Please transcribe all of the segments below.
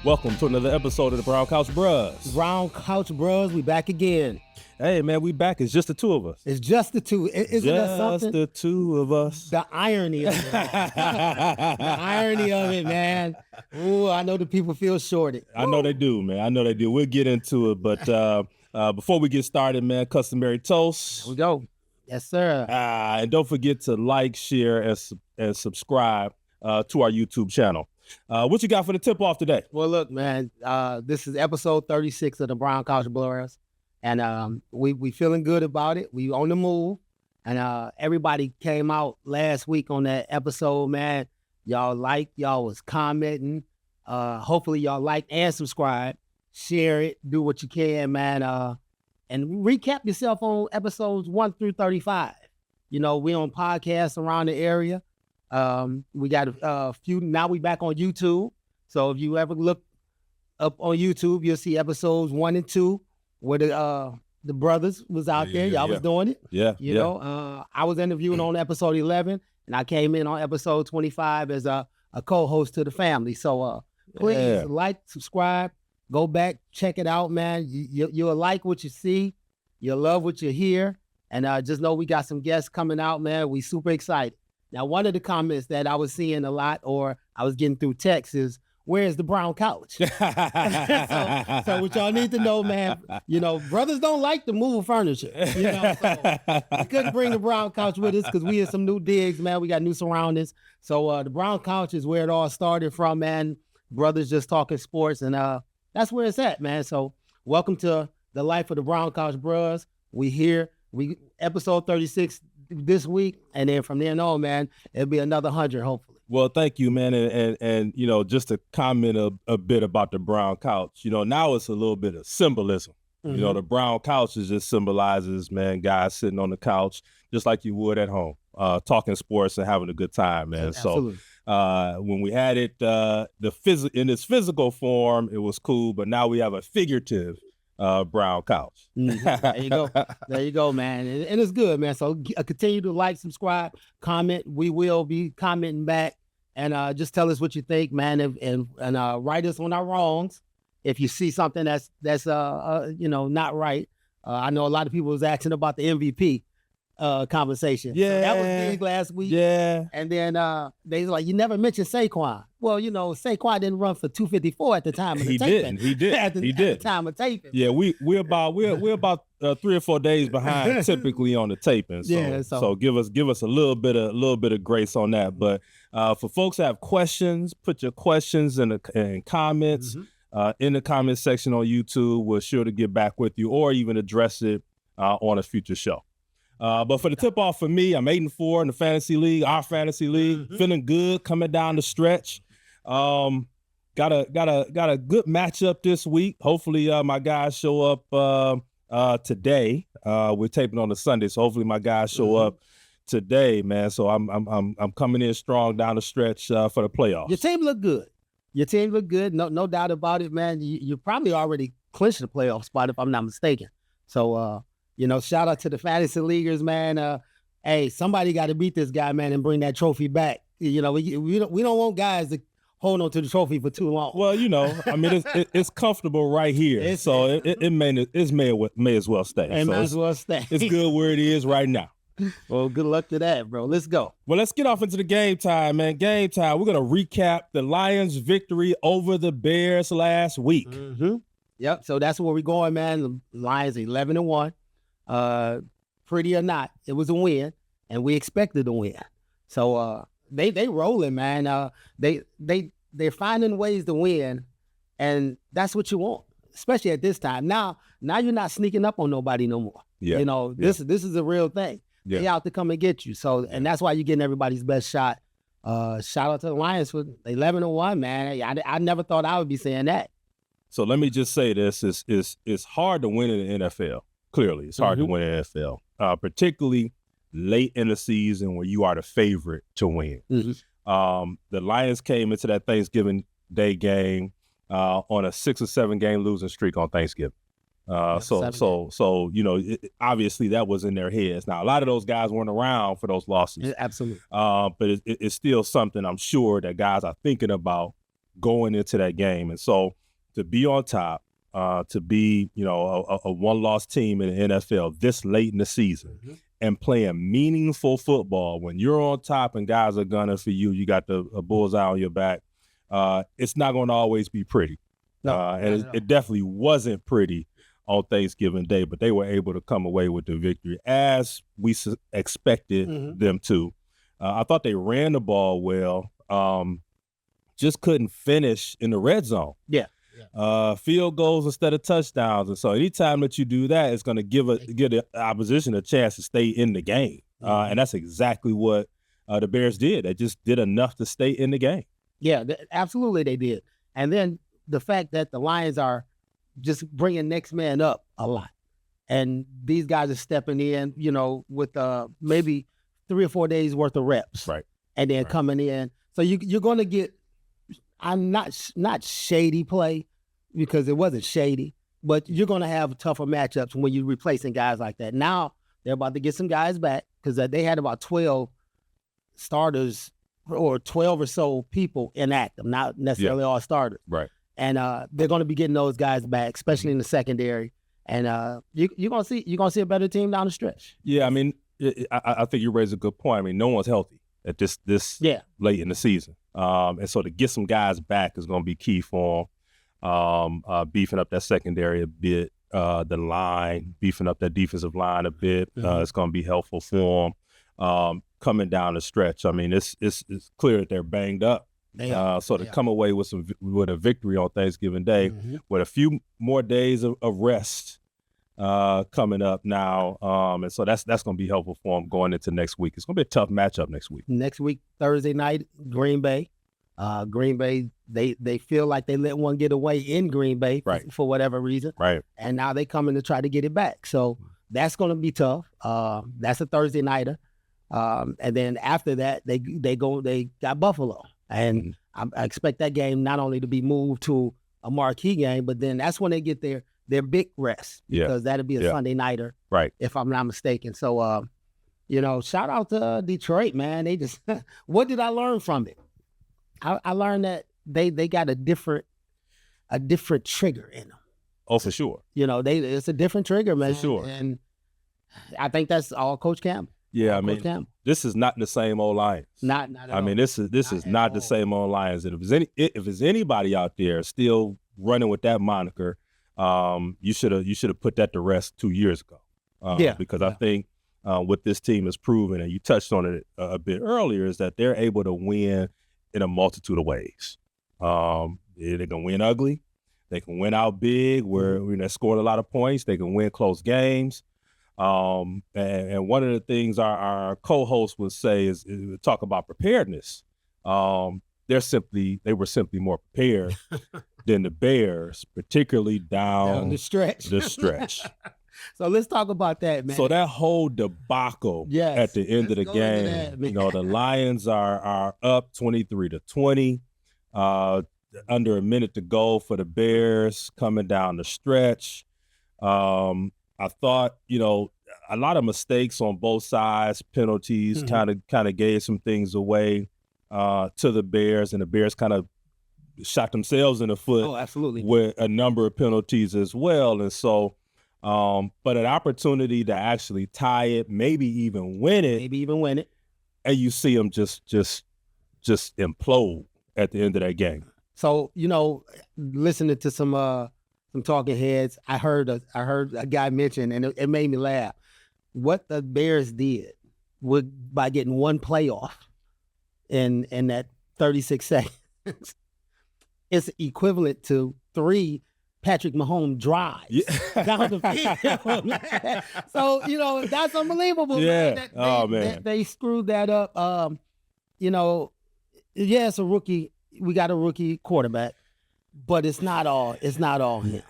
Welcome to another episode of the Brown Couch Bros. Brown Couch Bros, we back again. Hey, man, we back. It's just the two of us. It's just the two. Isn't that something? Just the two of us. The irony of it. The irony of it, man. Ooh, I know the people feel shorted. I know they do, man. I know they do. We'll get into it. But before we get started, man, customary toast. Here we go. Yes, sir. And don't forget to like, share, and subscribe to our YouTube channel. What you got for the tip-off today? Well, look, man, this is episode 36 of the Brown Couch Bros. And we feeling good about it. We on the move. And everybody came out last week on that episode, man. Y'all was commenting. Hopefully y'all like and subscribe. Share it. Do what you can, man. And recap yourself on episodes 1 through 35. You know, we on podcasts around the area. We got a few. Now we back on YouTube. So if you ever look up on YouTube, you'll see episodes 1 and 2 where the brothers was out there. Y'all was doing it. You know, I was interviewing on episode 11, and I came in on episode 25 as a co-host to the family. So please like, subscribe, go back, check it out, man. You'll like what you see. You'll love what you hear. And just know we got some guests coming out, man. We super excited. Now, one of the comments that I was seeing a lot, or I was getting through text, is, where's the brown couch? so what y'all need to know, man, you know, brothers don't like to move furniture. You know, so we couldn't bring the brown couch with us because we had some new digs, man. We got new surroundings. So the brown couch is where it all started from, man. Brothers just talking sports, and that's where it's at, man. So welcome to the life of the Brown Couch Bros. We here. We episode 36 this week, and then from then on, man, it'll be another 100, hopefully. Well, thank you, man. And you know, just to comment a bit about the brown couch, you know, now it's a little bit of symbolism. Mm-hmm. You know, the brown couch just symbolizes, man, guys sitting on the couch just like you would at home, talking sports and having a good time, man. Absolutely. So when we had it in its physical form, it was cool, but now we have a figurative brown couch. Mm-hmm. There you go. There you go, man. And it's good, man. So continue to like, subscribe, comment. We will be commenting back, and just tell us what you think, man, and write us on our wrongs. If you see something that's you know, not right. I know a lot of people was asking about the MVP conversation. Yeah, so that was big last week. Yeah, and then they was like, you never mentioned Saquon. Well, you know, Saquon didn't run for 254 at the time of the taping. He did. At the time of taping. Yeah, we're about 3 or 4 days behind typically on the taping. So, so give us a little bit of grace on that. But for folks that have questions, put your questions in comments in the comment section on YouTube. We're sure to get back with you or even address it on a future show. But for the tip-off for me, I'm 8-4 in the fantasy league, our fantasy league, feeling good coming down the stretch. Got a good matchup this week. Hopefully my guys show up today. We're taping on a Sunday, so hopefully my guys show up today, man. So I'm coming in strong down the stretch for the playoffs. Your team look good. No doubt about it, man. You probably already clinched the playoff spot if I'm not mistaken. So you know, shout out to the fantasy leaguers, man. Hey, somebody got to beat this guy, man, and bring that trophy back. You know, we don't want guys to hold on to the trophy for too long. Well, you know, I mean, it's comfortable right here, it may as well stay. It may as well stay. It's good where it is right now. Well, good luck to that, bro. Let's go. Well, let's get off into the game time, man. Game time. We're gonna recap the Lions' victory over the Bears last week. Mm-hmm. Yep. So that's where we're going, man. The Lions 11-1. Pretty or not, it was a win, and we expected a win. So they rolling, man. They're finding ways to win, and that's what you want, especially at this time. Now you're not sneaking up on nobody no more. Yeah. You know, this is a real thing. Yeah. They out to come and get you. So, and that's why you're getting everybody's best shot. Shout out to the Lions for 11-1, man. I never thought I would be saying that. So let me just say this: it's hard to win in the NFL. Clearly, it's hard to win in the NFL, particularly late in the season when you are the favorite to win. The Lions came into that Thanksgiving Day game on a 6 or 7 game losing streak on Thanksgiving. So you know, obviously that was in their heads. Now, a lot of those guys weren't around for those losses. Absolutely. But it's still something I'm sure that guys are thinking about going into that game. And so to be on top, to be, a one-loss team in the NFL this late in the season and playing meaningful football when you're on top and guys are gunning for you, you got a bullseye on your back, it's not going to always be pretty. No, and it definitely wasn't pretty on Thanksgiving Day, but they were able to come away with the victory as we expected them to. I thought they ran the ball well, just couldn't finish in the red zone. Yeah. Field goals instead of touchdowns. And so anytime that you do that, it's going to give the opposition a chance to stay in the game. And that's exactly what the Bears did. They just did enough to stay in the game. Yeah, absolutely they did. And then the fact that the Lions are just bringing next man up a lot. And these guys are stepping in, with maybe 3 or 4 days worth of reps. Right. And then coming in. So you're going to get, I'm not shady play because it wasn't shady, but you're going to have tougher matchups when you're replacing guys like that. Now they're about to get some guys back because they had about 12 starters or 12 or so people inactive, not necessarily all starters. Right. And they're going to be getting those guys back, especially in the secondary. And you're going to see a better team down the stretch. Yeah, I mean, I think you raise a good point. I mean, no one's healthy at this late in the season. And so to get some guys back is going to be key for them. Beefing up that secondary a bit, the line, beefing up that defensive line a bit. It's going to be helpful for them coming down the stretch. I mean, it's clear that they're banged up. So to come away with a victory on Thanksgiving Day with a few more days of rest coming up now, and so that's going to be helpful for them going into next week. It's going to be a tough matchup next week. Next week, Thursday night, Green Bay. Green Bay, they feel like they let one get away in Green Bay for whatever reason, right? And now they coming to try to get it back. So that's going to be tough. That's a Thursday nighter, and then after that, they got Buffalo. And I expect that game not only to be moved to a marquee game, but then that's when they get their big rest because that'll be a Sunday nighter, right? If I'm not mistaken. So, shout out to Detroit, man. They just what did I learn from it? I learned that they got a different trigger in them. Oh, for sure. It's a different trigger, man. For sure. And I think that's all Coach Campbell. Yeah, I mean, this is not the same old Lions. Not at all. I mean, this is not the same old Lions. And if there's anybody out there still running with that moniker, you should have put that to rest 2 years ago. Because I think what this team has proven, and you touched on it a bit earlier, is that they're able to win in a multitude of ways. They can win ugly. They can win out big where they scored a lot of points. They can win close games. And one of the things our co-host would say is talk about preparedness. They were simply more prepared than the Bears, particularly down the stretch. So let's talk about that, man. So that whole debacle at the end of the game, the Lions are up 23-20, under a minute to go for the Bears coming down the stretch. I thought, a lot of mistakes on both sides, penalties, kind of gave some things away to the Bears, and the Bears kind of shot themselves in the foot. Oh, absolutely. With a number of penalties as well. And so, but an opportunity to actually tie it, maybe even win it. And you see them just implode at the end of that game. So, listening to some talking heads, I heard a guy mention, and it made me laugh, what the Bears did by getting one playoff in that 36 seconds is equivalent to 3 Patrick Mahomes drives down the field. So, that's unbelievable. Yeah. Man. They screwed that up. It's a rookie. We got a rookie quarterback, but it's not all him.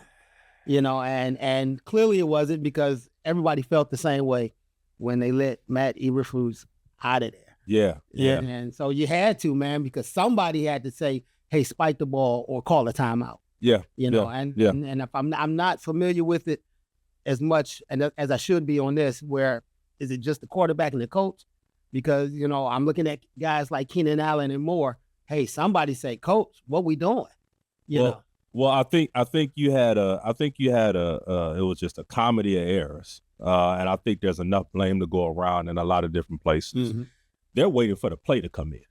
And clearly it wasn't, because everybody felt the same way when they let Matt Eberflus out of there. Yeah. And so you had to, man, because somebody had to say, hey, spike the ball or call a timeout. Yeah. And if I'm not familiar with it as much and as I should be on this, where is it just the quarterback and the coach? Because, I'm looking at guys like Keenan Allen and Moore hey, somebody say, Coach, what we doing? You know. Well, I think you had it was just a comedy of errors. And I think there's enough blame to go around in a lot of different places. Mm-hmm. They're waiting for the play to come in.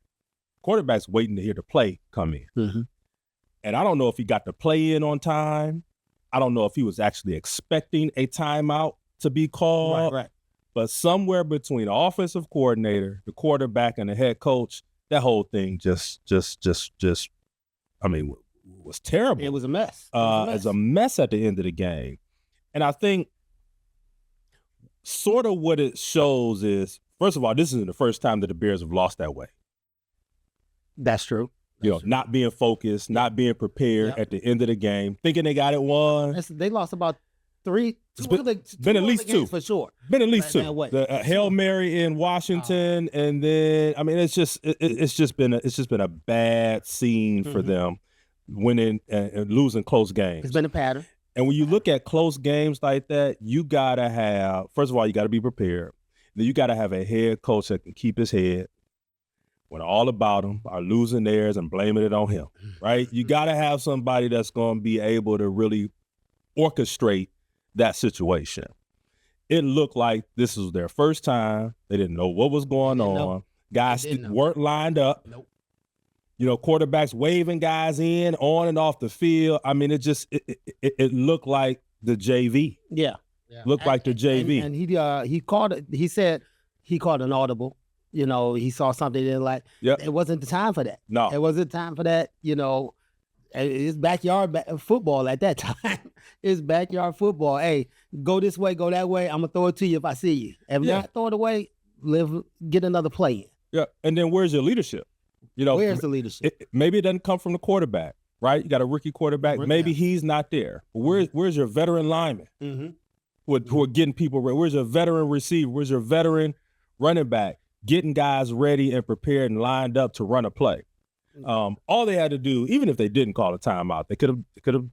Quarterback's waiting to hear the play come in. Mm-hmm. And I don't know if he got the play in on time. I don't know if he was actually expecting a timeout to be called. Right. But somewhere between the offensive coordinator, the quarterback, and the head coach, that whole thing just I mean, was terrible. It was a mess. It's a mess at the end of the game. And I think sort of what it shows is, first of all, this isn't the first time that the Bears have lost that way. That's true. Not being focused, not being prepared at the end of the game, thinking they got it won. They lost about three. Been at least two for sure. Been at least two. The Hail Mary in Washington, and then I mean, it's just been a bad scene for them, winning and losing close games. It's been a pattern. And when you look at close games like that, you gotta have, first of all, you gotta be prepared. Then you gotta have a head coach that can keep his head when all about him are losing theirs and blaming it on him, right? You gotta have somebody that's gonna be able to really orchestrate that situation. It looked like this was their first time. They didn't know what was going on. Guys weren't lined up. Nope. Quarterbacks waving guys in, on and off the field. I mean, it looked like the JV. Yeah. Looked like the JV. And he called it. He said he called an audible. He saw something he didn't like. Yep. It wasn't the time for that. No. It wasn't time for that. It's backyard football at that time. It's backyard football. Hey, go this way, go that way. I'm going to throw it to you if I see you. If not, throw it away, get another play in. Yeah, and then where's your leadership? Where's the leadership? Maybe it doesn't come from the quarterback, right? You got a rookie quarterback. Maybe he's not there. But where's your veteran lineman who are getting people ready? Where's your veteran receiver? Where's your veteran running back getting guys ready and prepared and lined up to run a play? All they had to do, even if they didn't call a timeout, they could have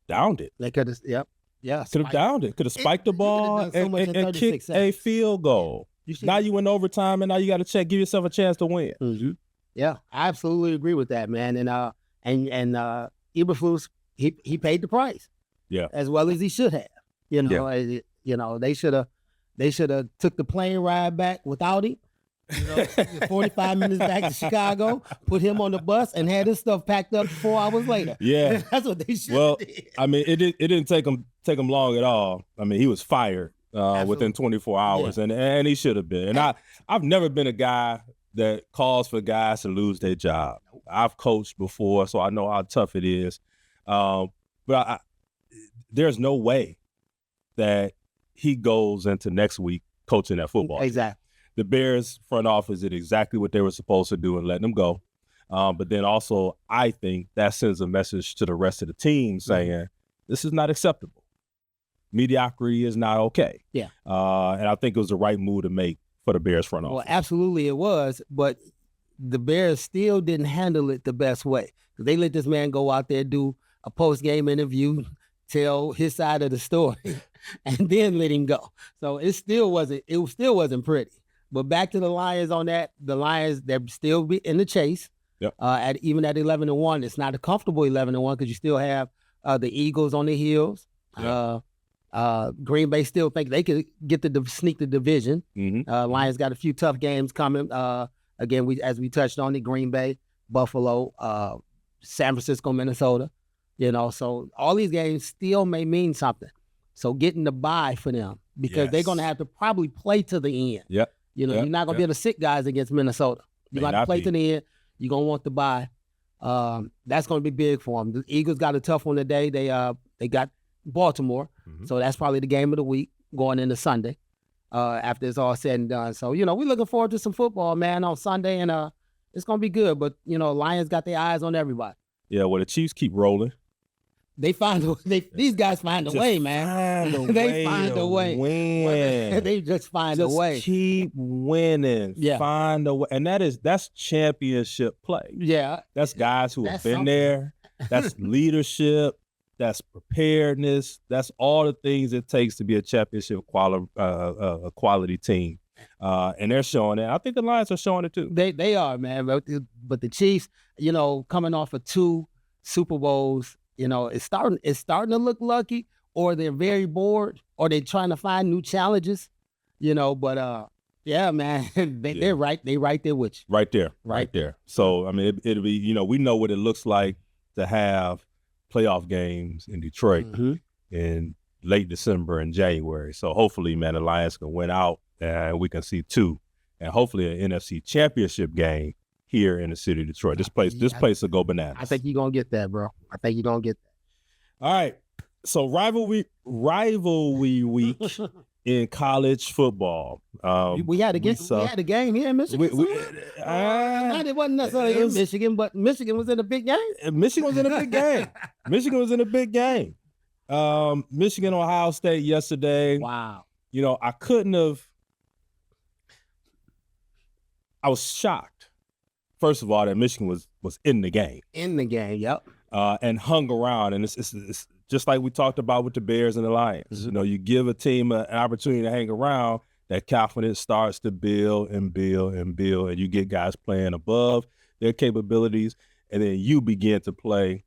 downed it. They could have, could have downed it. Could have spiked the ball and kicked a field goal. Now you in overtime, and now you got to give yourself a chance to win. Mm-hmm. Yeah, I absolutely agree with that, man. And Eberflus, he paid the price. Yeah, as well as he should have. They should have took the plane ride back without him. 45 minutes back to Chicago, put him on the bus, and had his stuff packed up 4 hours later. Yeah, that's what they should have did. I mean, it didn't take him long at all. I mean, he was fired within 24 hours, and he should have been. And I've never been a guy that calls for guys to lose their job. I've coached before, so I know how tough it is. But there's no way that he goes into next week coaching that football team. Exactly. The Bears front office did exactly what they were supposed to do and letting them go. But then also, I think that sends a message to the rest of the team saying, this is not acceptable. Mediocrity is not okay. Yeah. And I think it was the right move to make for the Bears front office. Well, absolutely it was, but the Bears still didn't handle it the best way. They let this man go out there, do a post-game interview, tell his side of the story, and then let him go. So it still wasn't pretty. But back to the Lions on that. The Lions, they're still in the chase. Yep. Even at 11-1, it's not a comfortable 11-1 because you still have the Eagles on the heels. Yep. Green Bay still think they could get sneak the division. Lions got a few tough games coming. Again, as we touched on it, Green Bay, Buffalo, San Francisco, Minnesota. So all these games still may mean something. So getting the bye for them because they're going to have to probably play to the end. Yep. You're not going to be able to sit guys against Minnesota. You're going to play to the end. You're going to want the bye. That's going to be big for them. The Eagles got a tough one today. They got Baltimore. So that's probably the game of the week going into Sunday after it's all said and done. So, we're looking forward to some football, man, on Sunday, and it's going to be good. But, Lions got their eyes on everybody. Yeah, well, the Chiefs keep rolling. These guys find a way, man. They find a way. Win. They just find a way. Keep winning. Yeah. Find a way. And that's championship play. Yeah. That's guys who have been there. That's leadership. That's preparedness. That's all the things it takes to be a championship quality team. And they're showing it. I think the Lions are showing it too. They are, man. But the Chiefs, coming off of 2 Super Bowls, it's starting to look lucky, or they're very bored, or they're trying to find new challenges, But yeah, man, they're right. They right there with you. Right there. So I mean, it'll be we know what it looks like to have playoff games in Detroit in late December and January. So hopefully, man, the Lions can win out and we can see 2, and hopefully an NFC Championship game here in the city of Detroit. This place will go bananas. I think you're gonna get that, bro. I think you're gonna get that. All right. So rivalry week in college football. We had a game here in Michigan. It wasn't necessarily in Michigan, but Michigan was in a big game. Michigan was in a big game. Michigan, Ohio State yesterday. Wow. I was shocked, first of all, that Michigan was in the game. In the game, yep. And hung around. And it's just like we talked about with the Bears and the Lions. You give a team an opportunity to hang around, that confidence starts to build and build and build, and you get guys playing above their capabilities, and then you begin to play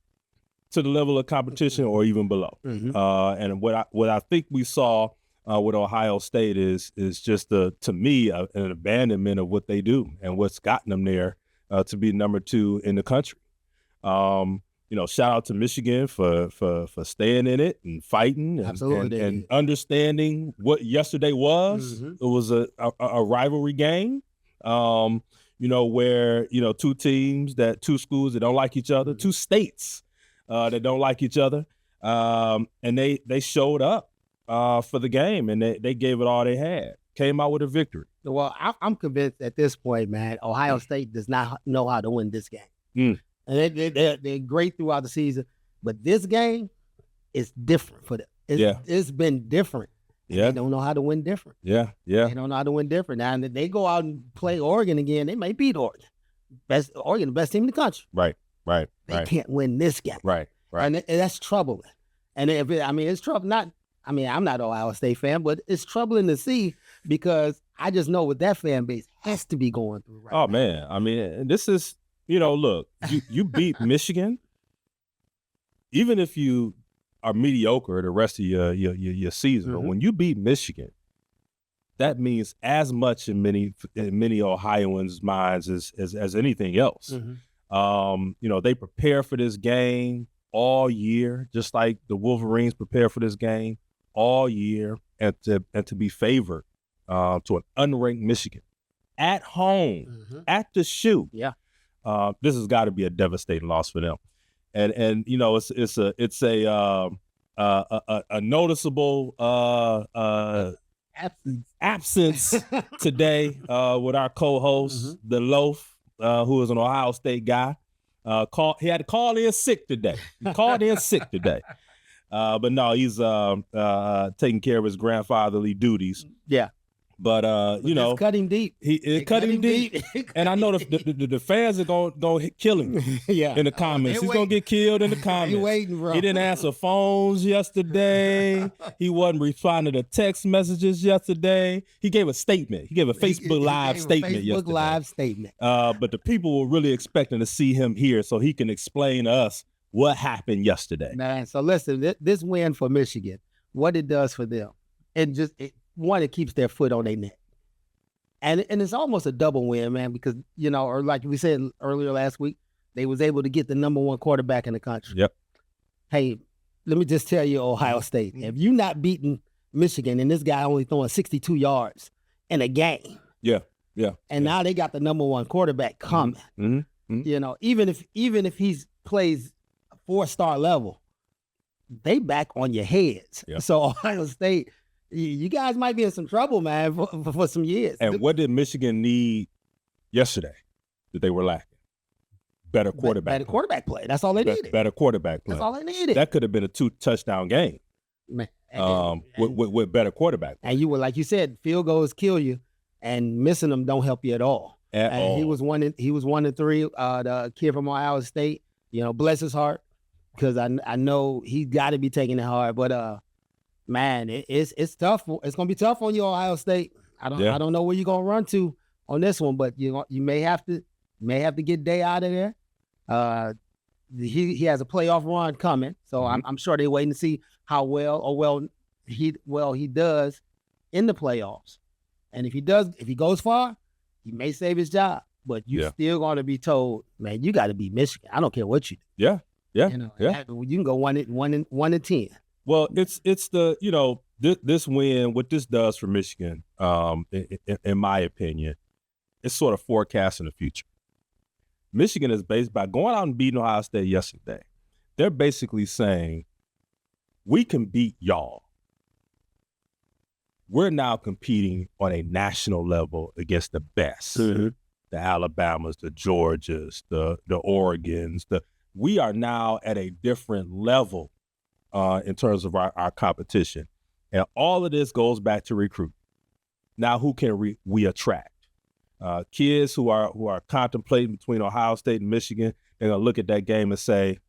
to the level of competition or even below. And what I think we saw with Ohio State is just to me an abandonment of what they do and what's gotten them there to be number 2 in the country. Shout out to Michigan for staying in it and fighting and understanding what yesterday was. It was a rivalry game. Where 2 teams, 2 schools that don't like each other, 2 states that don't like each other, and they showed up for the game, and they gave it all they had. Came out with a victory. Well, I'm convinced at this point, man, Ohio State does not know how to win this game. And they're great throughout the season, but this game is different for them. It's been different. Yeah. They don't know how to win different. Yeah. They don't know how to win different. Now, if they go out and play Oregon again, they may beat Oregon. Oregon, the best team in the country. Right. They can't win this game. Right. And that's troubling. And it's trouble. I'm not an Ohio State fan, but it's troubling to see, because I just know what that fan base has to be going through right now. Oh, man. I mean, this is, look, you beat Michigan. Even if you are mediocre the rest of your season, but when you beat Michigan, that means as much in many Ohioans' minds as anything else. They prepare for this game all year, just like the Wolverines prepare for this game all year, and to be favored to an unranked Michigan at home, at the shoe. Yeah. This has got to be a devastating loss for them, and it's a noticeable absence today with our co-host, the Loaf, who is an Ohio State guy. He had to call in sick today. But no, he's taking care of his grandfatherly duties. Yeah. But it's cutting deep. It cut him deep. And I know the fans are gonna kill him. In the comments. He's gonna get killed in the comments. You waiting, bro? He didn't answer phones yesterday. He wasn't responding to text messages yesterday. He gave a statement. He gave a Facebook Live statement yesterday. Live statement. But the people were really expecting to see him here so he can explain to us what happened yesterday. Man, so listen, this win for Michigan, what it does for them, it keeps their foot on their neck. And it's almost a double win, man, because, or like we said earlier last week, they was able to get the number 1 quarterback in the country. Yep. Hey, let me just tell you, Ohio State, if you not beating Michigan and this guy only throwing 62 yards in a game. Yeah. And now they got the number 1 quarterback coming. Even if he plays 4-star level, they back on your heads. Yep. So Ohio State, you guys might be in some trouble, man, for some years. And what did Michigan need yesterday that they were lacking? Better quarterback play. That's all they needed. Better quarterback play. That's all they needed. That could have been a 2-touchdown game. Man. With better quarterback play. And you were, like you said, field goals kill you, and missing them don't help you at all. He was 1-3. The kid from Ohio State, bless his heart, because I know he's got to be taking it hard. But man, it's tough. It's gonna be tough on you, Ohio State. I don't know where you're gonna run to on this one, but you may have to get Day out of there. He has a playoff run coming, so I'm sure they're waiting to see how well he does in the playoffs. And if he goes far, he may save his job. But you're still going to be told, man, you got to beat Michigan. I don't care what you do. Yeah. You can go 1-10. Well, it's the this win. What this does for Michigan, in my opinion, it's sort of forecasting the future. Michigan is based by going out and beating Ohio State yesterday. They're basically saying, we can beat y'all. We're now competing on a national level against the best, the Alabamas, the Georgias, the Oregons. We are now at a different level in terms of our competition. And all of this goes back to recruiting. Now, who can we attract? Kids who are contemplating between Ohio State and Michigan, they're going to look at that game and say,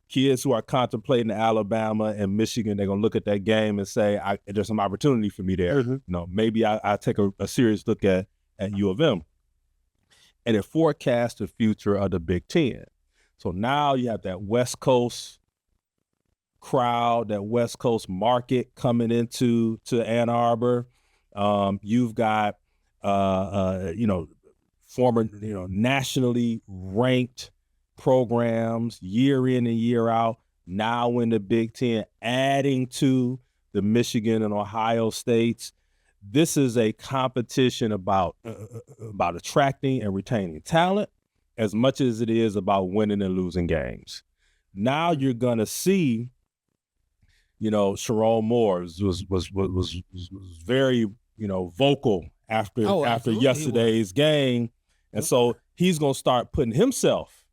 kids who are contemplating Alabama and Michigan, they're going to look at that game and say, there's some opportunity for me there. Maybe I take a serious look at U of M. And it forecasts the future of the Big Ten. So now you have that West Coast crowd, that West Coast market coming into Ann Arbor. You've got, former, nationally ranked programs year in and year out, now in the Big Ten, adding to the Michigan and Ohio States. This is a competition about attracting and retaining talent as much as it is about winning and losing games. Now you're going to see, Sharon Moore was very, vocal after yesterday's game. And so he's going to start putting himself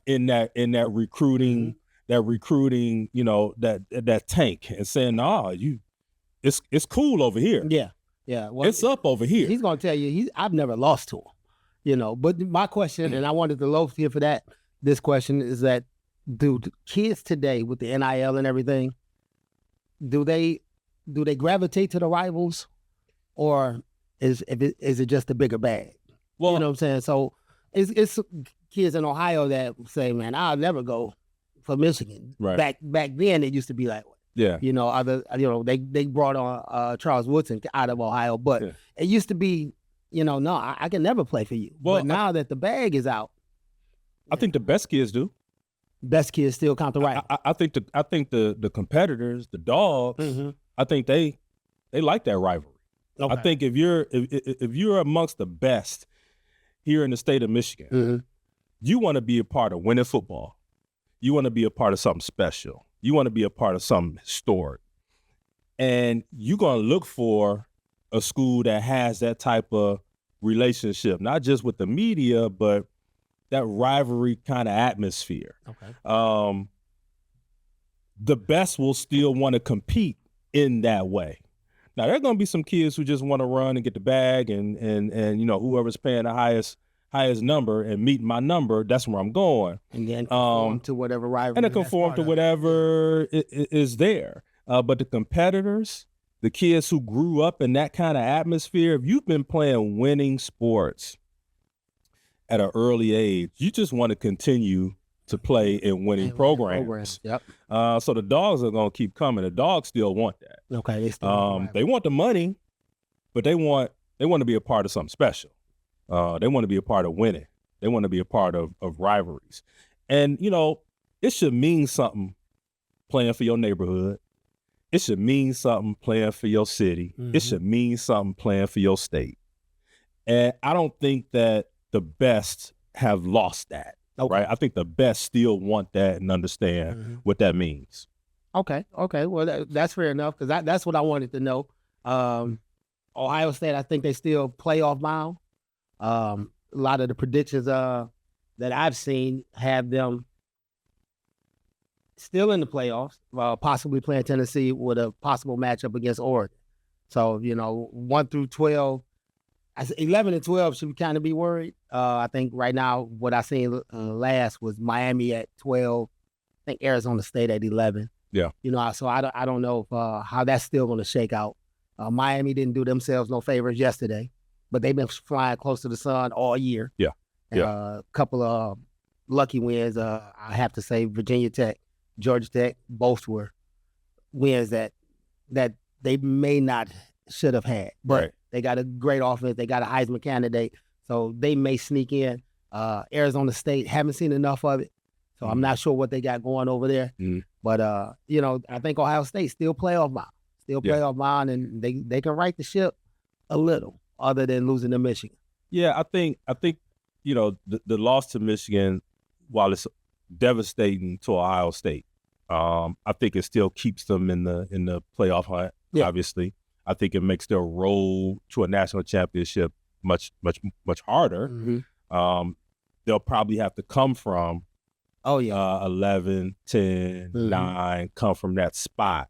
in that recruiting, that tank and saying, nah, it's cool over here. Yeah. Well, it's up over here. He's going to tell you, I've never lost to him, but my question, and I wanted the Loaf here for that, this question is that, do kids today with the NIL and everything, do they gravitate to the rivals, or is it just a bigger bag? Well, you know what I'm saying? So it's kids in Ohio that say, man, I'll never go for Michigan. Right. Back then it used to be like, they brought on Charles Woodson out of Ohio, but it used to be, no, I can never play for you. Well, but now that the bag is out, I think the best kids do. Best kids still count the right. I think the competitors, the dogs, I think they like that rivalry. Okay. I think if you're amongst the best here in the state of Michigan, you want to be a part of winning football. You want to be a part of something special. You want to be a part of something historic. And you're going to look for a school that has that type of relationship, not just with the media, but that rivalry kind of atmosphere. Okay. The best will still want to compete in that way. Now, there are going to be some kids who just want to run and get the bag and whoever's paying the highest number and meeting my number, that's where I'm going. And then conform to whatever rivalry. And to conform to whatever is there. But the competitors, the kids who grew up in that kind of atmosphere, if you've been playing winning sports at an early age, you just want to continue to play in winning programs. Yep. So the dogs are going to keep coming. The dogs still want that. Okay. They still they want the money, but they want to be a part of something special. They want to be a part of winning. They want to be a part of rivalries. And, it should mean something playing for your neighborhood. It should mean something playing for your city. It should mean something playing for your state. And I don't think that the best have lost that. Okay. Right? I think the best still want that and understand what that means. Okay. Well, that's fair enough, because that's what I wanted to know. Ohio State, I think they still playoff bound. A lot of the predictions that I've seen have them still in the playoffs, possibly playing Tennessee with a possible matchup against Oregon. So, 1 through 12, 11 and 12 should kind of be worried. I think right now what I seen last was Miami at 12. I think Arizona State at 11. Yeah. So I don't know if, how that's still going to shake out. Miami didn't do themselves no favors yesterday, but they've been flying close to the sun all year. Yeah. A couple of lucky wins. I have to say Virginia Tech, Georgia Tech, both were wins that they may not should have had, but they got a great offense. They got a Heisman candidate, so they may sneak in. Arizona State, haven't seen enough of it, so I'm not sure what they got going over there. But I think Ohio State still playoff bound, and they can right the ship a little, other than losing to Michigan. Yeah, I think the loss to Michigan, while it's devastating to Ohio State, I think it still keeps them in the playoff hunt. Yeah. Obviously, I think it makes their road to a national championship much harder. They'll probably have to come from 11, 10, 9, come from that spot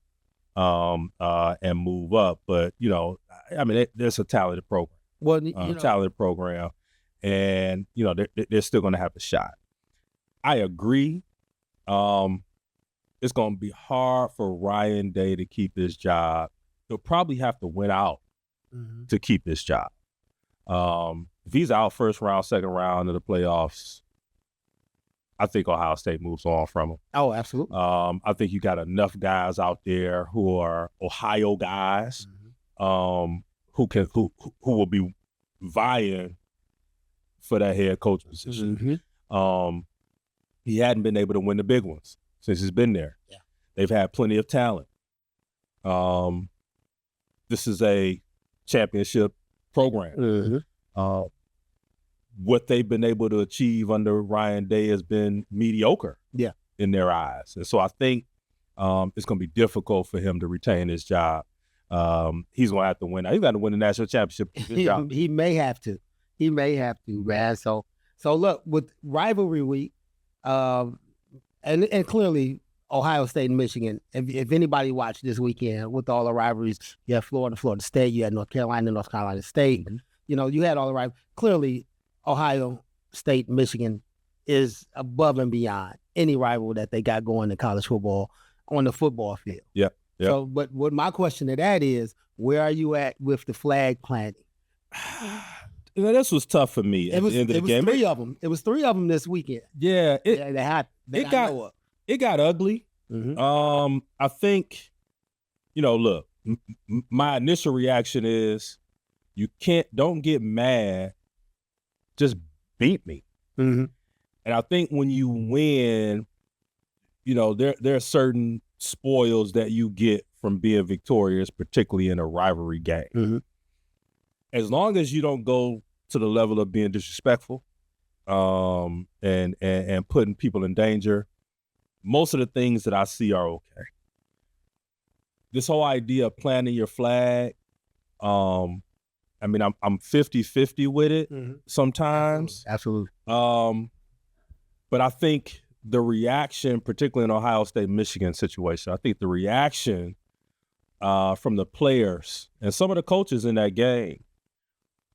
and move up. But there's a talented program. Talented program, and they're still going to have a shot. I agree. It's going to be hard for Ryan Day to keep his job. He'll probably have to win out to keep his job. If he's out first round, second round of the playoffs, I think Ohio State moves on from him. Oh, absolutely. I think you got enough guys out there who are Ohio guys, who will be vying for that head coach position. He hadn't been able to win the big ones since he's been there. Yeah. They've had plenty of talent. This is a championship program. What they've been able to achieve under Ryan Day has been mediocre in their eyes. And so I think it's going to be difficult for him to retain his job. He's going to have to win. He's got to win the national championship. He may have to. Man. So look, with rivalry week, and clearly Ohio State and Michigan, if anybody watched this weekend with all the rivalries, you had Florida State, you had North Carolina State. You had all the rivalries. Clearly, Ohio State, Michigan is above and beyond any rival that they got going in college football on the football field. Yeah. So, but what my question to that is, where are you at with the flag planting? This was tough for me at the end of the game. It was three of them this weekend. Yeah. It got ugly. I think, look, my initial reaction is, don't get mad, just beat me. And I think when you win, there are certain spoils that you get from being victorious, particularly in a rivalry game. As long as you don't go to the level of being disrespectful and putting people in danger, most of the things that I see are okay. This whole idea of planting your flag, I'm 50-50 with it sometimes. Absolutely. But I think the reaction, particularly in Ohio State, Michigan situation, I think the reaction from the players and some of the coaches in that game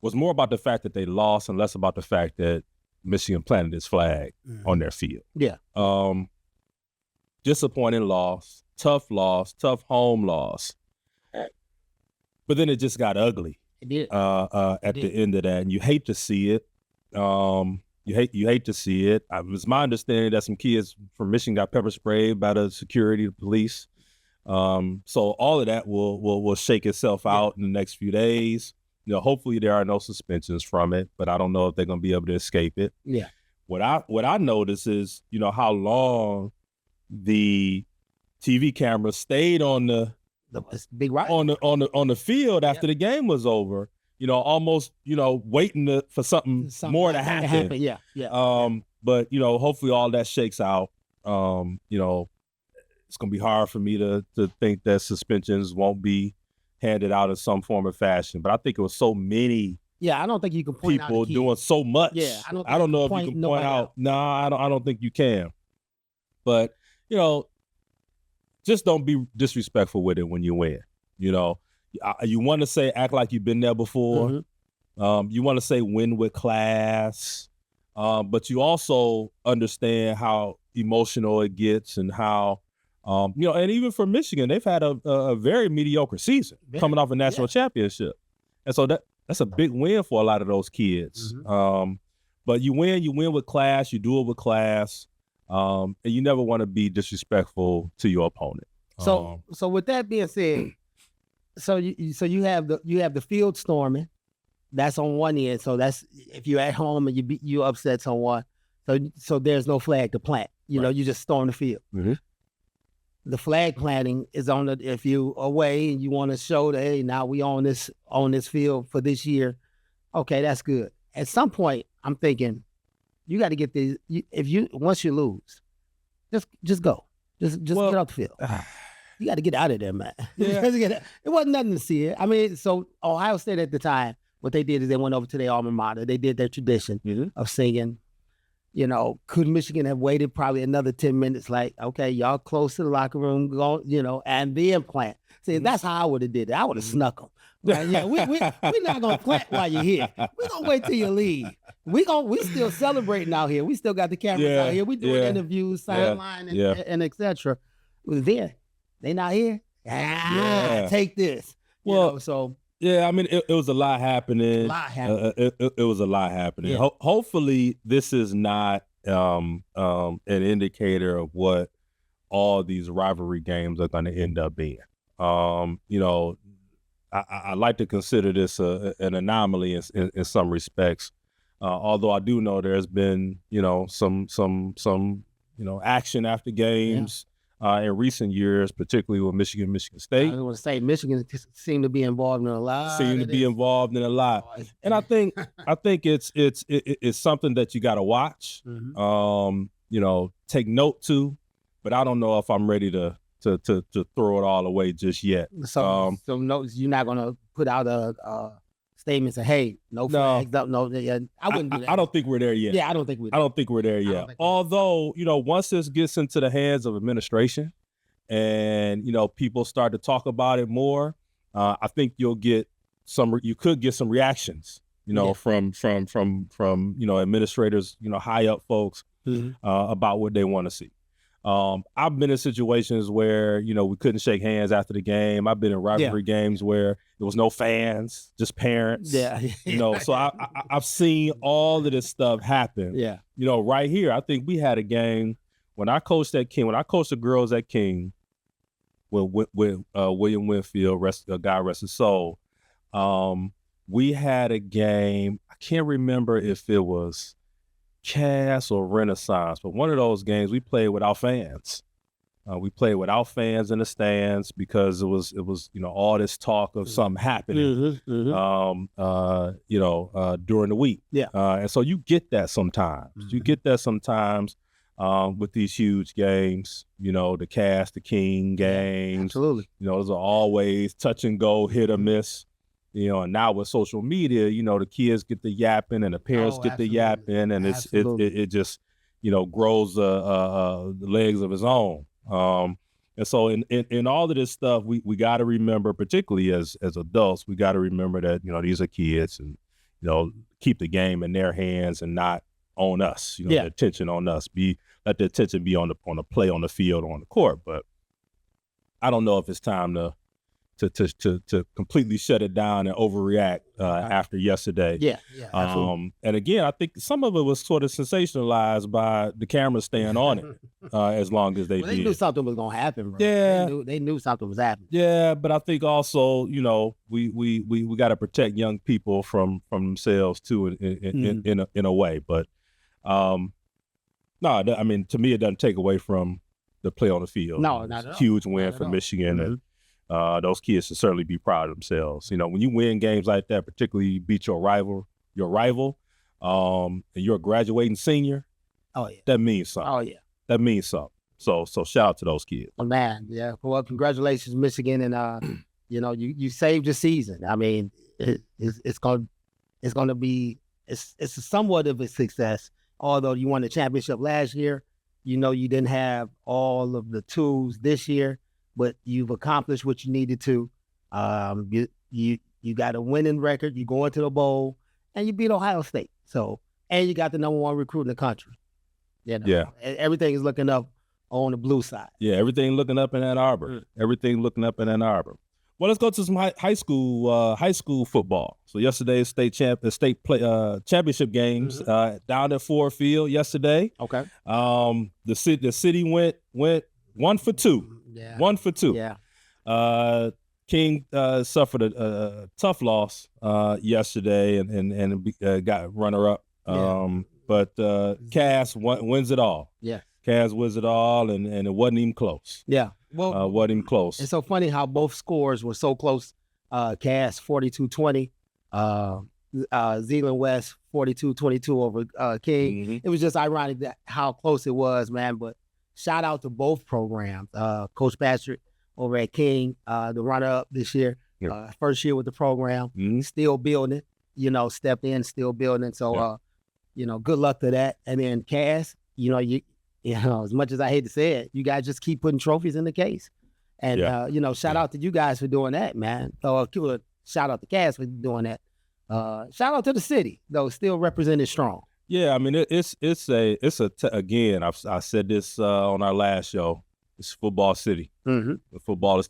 was more about the fact that they lost and less about the fact that Michigan planted its flag on their field. Yeah. Disappointing loss, tough home loss. But then it just got ugly. It did. At the end of that, and you hate to see it. You hate to see it. It was my understanding that some kids from Michigan got pepper sprayed by the security, the police. So all of that will shake itself out in the next few days. Hopefully there are no suspensions from it, but I don't know if they're going to be able to escape it. Yeah. What I notice is, how long the TV camera stayed on the big right on the field after the game was over. Almost waiting for something more to happen. Yeah. But hopefully all that shakes out. It's gonna be hard for me to think that suspensions won't be handed out in some form or fashion. But I think it was so many. Yeah, I don't think you can point people out doing so much. Yeah, I don't know if you can point out. Nah, I don't think you can. But just don't be disrespectful with it when you win. You want to say act like you've been there before. You want to say win with class, but you also understand how emotional it gets and how And even for Michigan, they've had a very mediocre season coming off a national championship. And so that's a big win for a lot of those kids. But you win with class, you do it with class, and you never want to be disrespectful to your opponent. So with that being said, so you have the field storming, that's on one end. So that's if you're at home and you upset someone, so there's no flag to plant. You just storm the field. The flag planting is on if you away and you want to show that, hey, now we on this field for this year. Okay, that's good. At some point, I'm thinking you got to get these. Once you lose, just go, just get off the field. You got to get out of there, man. Yeah. It wasn't nothing to see it. I mean, so Ohio State at the time, what they did is they went over to their alma mater. They did their tradition of singing. Could Michigan have waited probably another 10 minutes? Like, okay, y'all close to the locker room, go, and then plant. See, that's how I would have did it. I would have snuck them. Right? Yeah, we're not gonna plant while you're here. We're gonna wait till you leave. We still celebrating out here. We still got the cameras out here. We doing interviews, sideline, and etc. Then they not here. Take this. Well, yeah, I mean, it was a lot happening. It was a lot happening. Yeah. Hopefully, this is not an indicator of what all these rivalry games are going to end up being. I like to consider this an anomaly in some respects. Although I do know there's been some action after games. In recent years, particularly with Michigan State. I want to say Michigan seemed to be involved in a lot. And I think it's something that you got to watch. Take note to, but I don't know if I'm ready to throw it all away just yet. So no, you're not gonna put out a statement saying, "Hey, no flags up." No, I wouldn't do that. I don't think we're there yet. Yeah, I don't think we're there yet. Although, once this gets into the hands of administration, and people start to talk about it more, I think you could get some reactions, from administrators, high up folks, about what they want to see. I've been in situations where, we couldn't shake hands after the game. I've been in rivalry games where there was no fans, just parents. So I've seen all of this stuff happen. Right here, I think we had a game when I coached at King, when I coached the girls at King, with William Winfield, God rest his soul. We had a game, I can't remember if it was Cass or Renaissance, but one of those games we played without fans. We played without fans in the stands because it was all this talk of something happening during the week. And so you get that sometimes. You get that sometimes with these huge games, the Cass, the King games. Absolutely. Those are always touch and go, hit or miss. And now with social media, the kids get the yapping and the parents get the yapping, and it just, grows the legs of its own. And so in all of this stuff, we got to remember, particularly as adults, we got to remember that, these are kids, and, keep the game in their hands and not on us, the attention on us. Let the attention be on the play on the field or on the court. But I don't know if it's time to completely shut it down and overreact after yesterday. Absolutely. And again, I think some of it was sort of sensationalized by the cameras staying on it as long as they did. They knew something was going to happen, bro. Yeah. They knew something was happening. Yeah, but I think also, we got to protect young people from themselves too in a way. But no, I mean, to me, it doesn't take away from the play on the field. No, not at all. Huge win for Michigan. And those kids should certainly be proud of themselves. When you win games like that, particularly you beat your rival, and you're a graduating senior, that means something. That means something. So shout out to those kids. Oh, man, yeah. Well, congratulations, Michigan, and you saved your season. I mean, it's going to be somewhat of a success. Although you won the championship last year, you didn't have all of the tools this year, but you've accomplished what you needed to. You got a winning record. You go into the bowl, and you beat Ohio State. So, and you got the #1 recruit in the country. Everything is looking up on the blue side. Yeah, everything looking up in Ann Arbor. Everything looking up in Ann Arbor. Well, let's go to some high school football. So yesterday's championship games down at Ford Field yesterday. Okay. The city went 1 for 2. Yeah. 1 for 2. Yeah. King suffered a tough loss yesterday and got runner up. But Cass wins it all. Yeah. Cass wins it all, and it wasn't even close. Yeah. Well, wasn't even close. It's so funny how both scores were so close. Cass 42-20, Zeeland West 42-22 over King. Mm-hmm. It was just ironic that how close it was, man. But shout out to both programs. Coach Patrick over at King, the runner-up this year, first year with the program, still building, stepped in, still building. So, good luck to that. And then Cass, as much as I hate to say it, you guys just keep putting trophies in the case. And, shout out to you guys for doing that, man. So, shout out to Cass for doing that. Shout out to the city, though, still represented strong. Yeah, I mean, again, I said this on our last show. It's football city. Mm-hmm.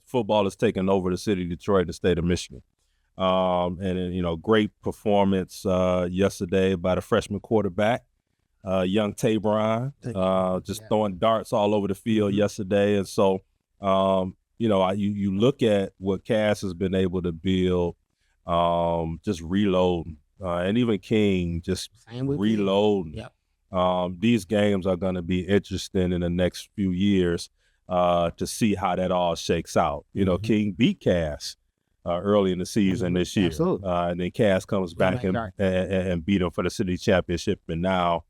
Football is taking over the city of Detroit and the state of Michigan. Great performance yesterday by the freshman quarterback, young Tabron, throwing darts all over the field yesterday. And so, you look at what Cass has been able to build, just reloading, and even King just reloading. Yep. These games are going to be interesting in the next few years to see how that all shakes out. King beat Cass early in the season this year. And then Cass comes back and beat him for the city championship. And now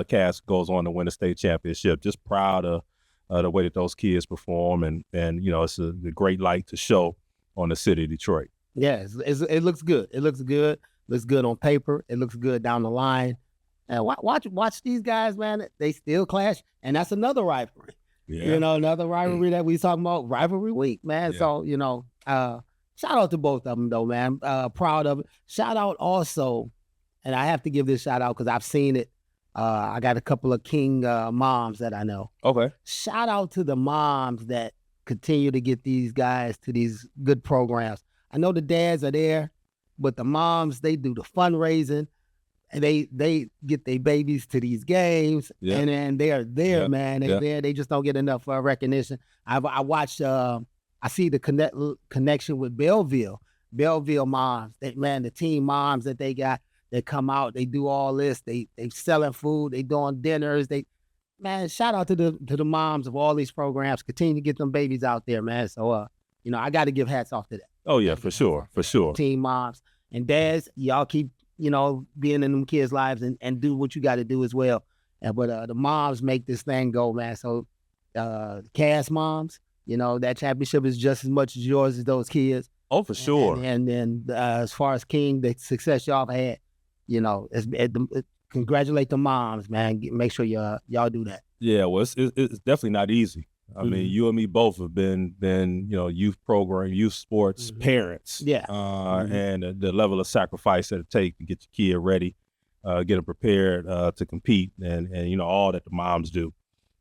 Cass goes on to win the state championship. Just proud of the way that those kids perform. And it's a great light to show on the city of Detroit. Yeah, it looks good. It looks good. Looks good on paper. It looks good down the line. And watch these guys, man. They still clash. And that's another rivalry. Yeah. Another rivalry that we talking about, rivalry week, man. Yeah. So, shout out to both of them, though, man. Proud of it. Shout out also, and I have to give this shout out because I've seen it. I got a couple of King moms that I know. Okay. Shout out to the moms that continue to get these guys to these good programs. I know the dads are there, but the moms, they do the fundraising. And they get their babies to these games, and then they're there, man. They're there. They just don't get enough recognition. I watched. I see the connection with Belleville moms. The team moms that they got that come out. They do all this. They selling food. They doing dinners. Shout out to the moms of all these programs. Continue to get them babies out there, man. So I got to give hats off to that. Oh yeah, for sure. Team moms and dads, y'all keep. Being in them kids' lives and do what you got to do as well. But the moms make this thing go, man. So Cass moms, that championship is just as much as yours as those kids. Oh, for sure. And then as far as King, the success y'all had, congratulate the moms, man. Make sure y'all do that. Yeah, well, it's definitely not easy. I mean, you and me both have been youth program, youth sports parents. Yeah. And the level of sacrifice that it takes to get your kid ready, get them prepared to compete, and all that the moms do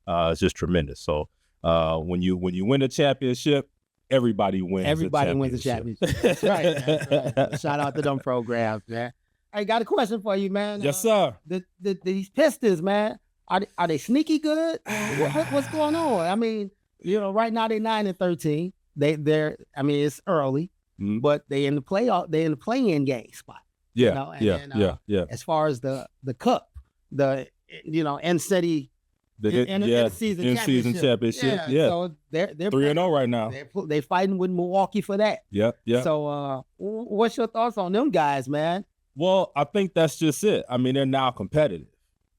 is just tremendous. So when you win a championship, everybody wins. Everybody wins the championship. That's right. That's right. Shout out to them programs, man. I got a question for you, man. Yes, sir. These Pistons, man. Are they sneaky good? What's going on? I mean, right now they're 9-13. They're it's early, but they in the playoff. They in the play-in game spot. Yeah, yeah. As far as the cup, the NCity in-season championship. Yeah. So they're 3-0 right now. They're fighting with Milwaukee for that. Yeah. So what's your thoughts on them guys, man? Well, I think that's just it. I mean, they're now competitive.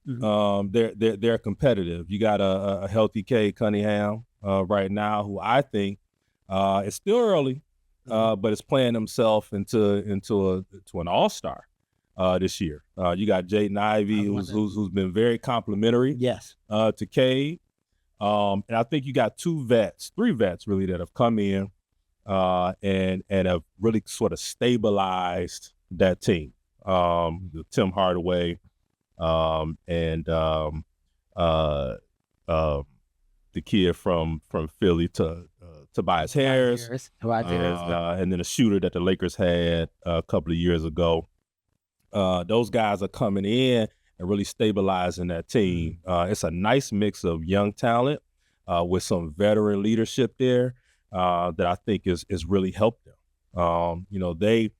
They're competitive. You got a healthy Cade Cunningham right now, who I think is still early, but is playing himself into an all-star this year. You got Jaden Ivey, who's been very complimentary. Yes. To Cade, and I think you got three vets really that have come in and have really sort of stabilized that team. Tim Hardaway. And the the kid from Philly to Tobias Harris. And then a shooter that the Lakers had a couple of years ago. Those guys are coming in and really stabilizing that team. It's a nice mix of young talent with some veteran leadership there that I think is really helped them. They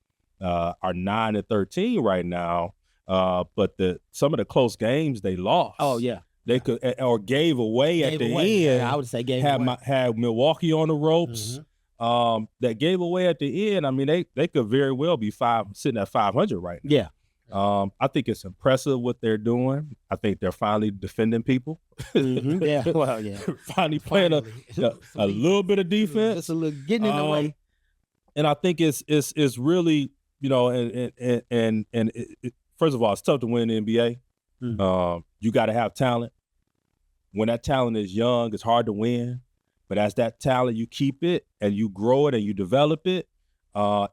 are 9-13 right now, but some of the close games they lost. Oh yeah. They could or gave away at the end. Yeah, I would say had Milwaukee on the ropes. That gave away at the end. I mean, they could very well be sitting at 500 right now. Yeah. I think it's impressive what they're doing. I think they're finally defending people. Yeah, well, yeah. finally playing a little bit of defense. Just a little getting in the way. And I think it's really, and first of all, it's tough to win in the NBA. You got to have talent. When that talent is young, it's hard to win. But as that talent, you keep it and you grow it and you develop it,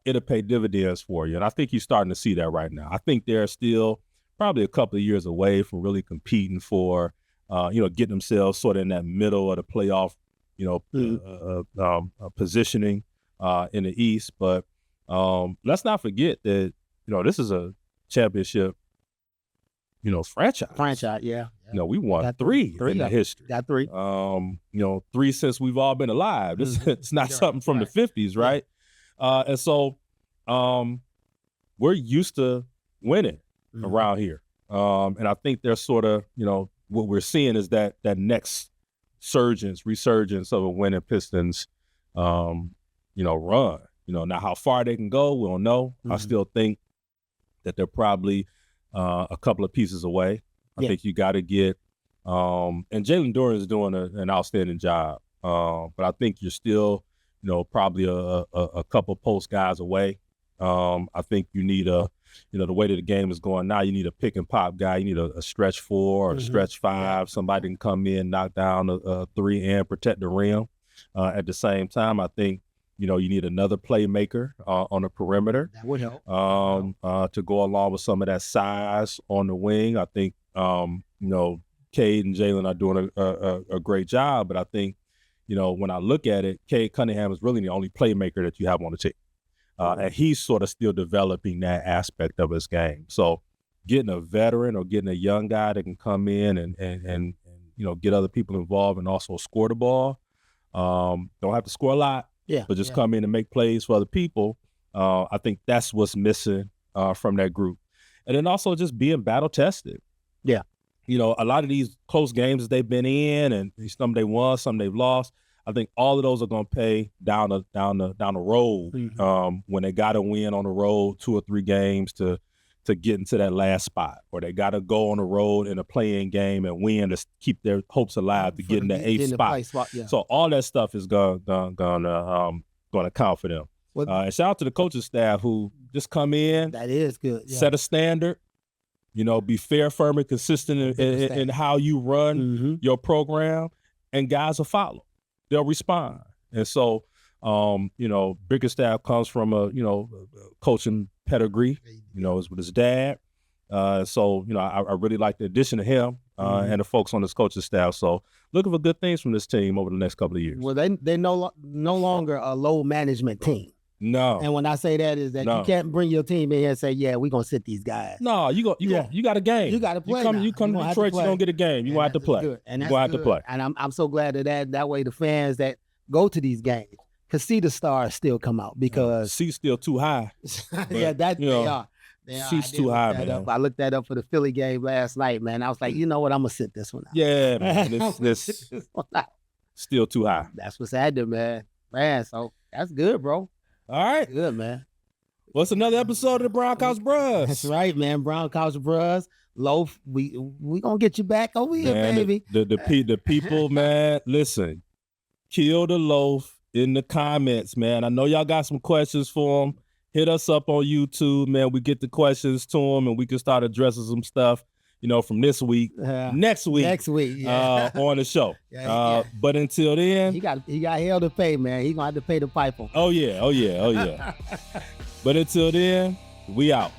it'll pay dividends for you. And I think you're starting to see that right now. I think they're still probably a couple of years away from really competing for, getting themselves sort of in that middle of the playoff, positioning in the East. But let's not forget that, this is a championship, franchise. Yeah. We won three in the history. Got three. 3 since we've all been alive. It's not something from the 50s, right? And so we're used to winning around here. And I think there's sort of, what we're seeing is that next resurgence of a winning Pistons, run. Now how far they can go, we don't know. I still think that they're probably a couple of pieces away. I think you got to get, and Jalen Duren is doing an outstanding job. But I think you're still, probably a couple post guys away. I think you need the way that the game is going now, you need a pick and pop guy. You need a stretch 4 or a stretch 5. Somebody can come in, knock down a 3 and protect the rim. At the same time, I think, you need another playmaker on the perimeter. That would help. To go along with some of that size on the wing. I think, Cade and Jalen are doing a great job, but I think, when I look at it, Cade Cunningham is really the only playmaker that you have on the team. And he's sort of still developing that aspect of his game. So getting a veteran or getting a young guy that can come in and get other people involved and also score the ball. Don't have to score a lot, but just come in and make plays for other people. I think that's what's missing from that group. And then also just being battle tested. Yeah. A lot of these close games they've been in, and some they won, some they've lost. I think all of those are going to pay down the road when they got to win on the road 2 or 3 games to get into that last spot, or they got to go on the road in a play-in game and win to keep their hopes alive to get in that 8th spot. So all that stuff is going to count for them. And shout out to the coaching staff who just come in. That is good. Yeah. Set a standard. Be fair, firm, and consistent in how you run your program, and guys will follow. They'll respond. And so, Bickerstaff comes from a coaching pedigree, is with his dad. So, I really like the addition of him and the folks on this coaching staff. So looking for good things from this team over the next couple of years. Well, they're no longer a low management team. No. And when I say that is that you can't bring your team in here and say, we're going to sit these guys. No, you got a game. You got to play. You come to Detroit, you're going to get a game. You're going to have to play. You're going to have to play. And I'm so glad that way the fans that go to these games can see the stars still come out because C's still too high. They are. She's too high, man. I looked that up for the Philly game last night, man. I was like, you know what? I'm going to sit this one out. Yeah, man. This still too high. That's what's happening, man. Man, so that's good, bro. All right. Good, man. What's another episode of the Brown Couch Bros? That's right, man. Brown Couch Bros. Loaf, we gonna get you back over here, baby. The people, man, listen. Kill the Loaf in the comments, man. I know y'all got some questions for him. Hit us up on YouTube, man. We get the questions to him, and we can start addressing some stuff, from this week, next week, on the show. But until then, he got hell to pay, man. He gonna have to pay the piper. Oh yeah. But until then, we out.